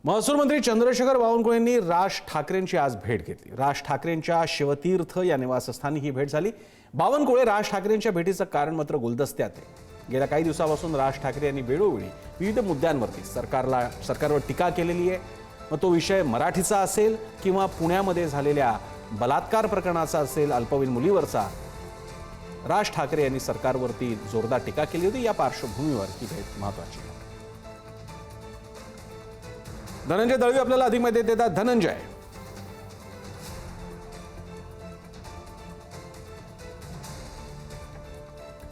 महसूल मंत्री चंद्रशेखर बावनकुळे यांनी राज ठाकरेंची आज भेट घेतली। राज ठाकरेंच्या शिवतीर्थ या निवासस्थानी ही भेट झाली। बावनकुळे राज ठाकरेंच्या भेटीचं कारण मात्र गुलदस्त्यात आहे। गेल्या काही दिवसांपासून राज ठाकरे यांनी वेळोवेळी विविध मुद्द्यांवरती सरकारवर टीका केलेली आहे। मग तो विषय मराठीचा असेल किंवा पुण्यामध्ये झालेल्या बलात्कार प्रकरणाचा असेल, अल्पवयीन मुलीवरचा, राज ठाकरे यांनी सरकारवरती जोरदार टीका केली होती। या पार्श्वभूमीवर ही भेट महत्त्वाची आहे। धनंजय दळवी आपल्याला अधिक माहिती देतात। धनंजय,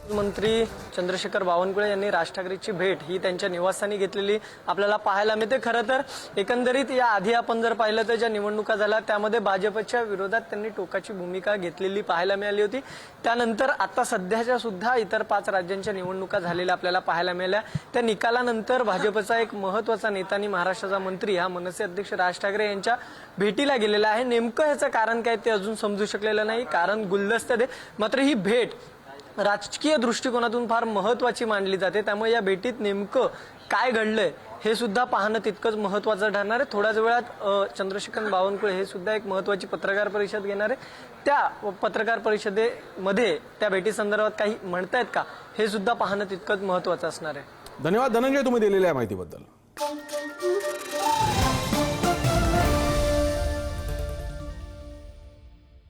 मंत्री चंद्रशेखर बावनकुळे यांनी राज ठाकरेंची भेट ही त्यांच्या निवासस्थानी घेतलेली आपल्याला पाहायला मिळते। खरं तर एकंदरीत या आधी आपण जर पाहिलं तर ज्या निवडणुका झाल्या त्यामध्ये भाजपच्या विरोधात त्यांनी टोकाची भूमिका घेतलेली पाहायला मिळाली होती। त्यानंतर आता सध्याच्या सुद्धा इतर 5 राज्यांच्या निवडणुका झालेल्या आपल्याला पाहायला मिळाल्या। त्या निकालानंतर भाजपचा एक महत्त्वाचा नेता आणि महाराष्ट्राचा मंत्री हा मनसे अध्यक्ष राज ठाकरे यांच्या भेटीला गेलेला आहे। नेमकं ह्याचं कारण काय ते अजून समजू शकलेलं नाही, कारण गुलदस्त्यात आहे। मात्र ही भेट राजकीय दृष्टिकोनातून फार महत्त्वाची मानली जाते। त्यामुळे या भेटीत नेमकं काय घडलंय हे सुद्धा पाहणं तितकंच महत्त्वाचं ठरणार आहे। थोड्याच वेळात चंद्रशेखर बावनकुळे हे सुद्धा एक महत्त्वाची पत्रकार परिषद घेणार आहे। त्या पत्रकार परिषदेमध्ये त्या भेटी संदर्भात काही म्हणतायत का हे सुद्धा पाहणं तितकंच महत्त्वाचं असणार आहे। धन्यवाद धनंजय, तुम्ही दिलेल्या माहितीबद्दल।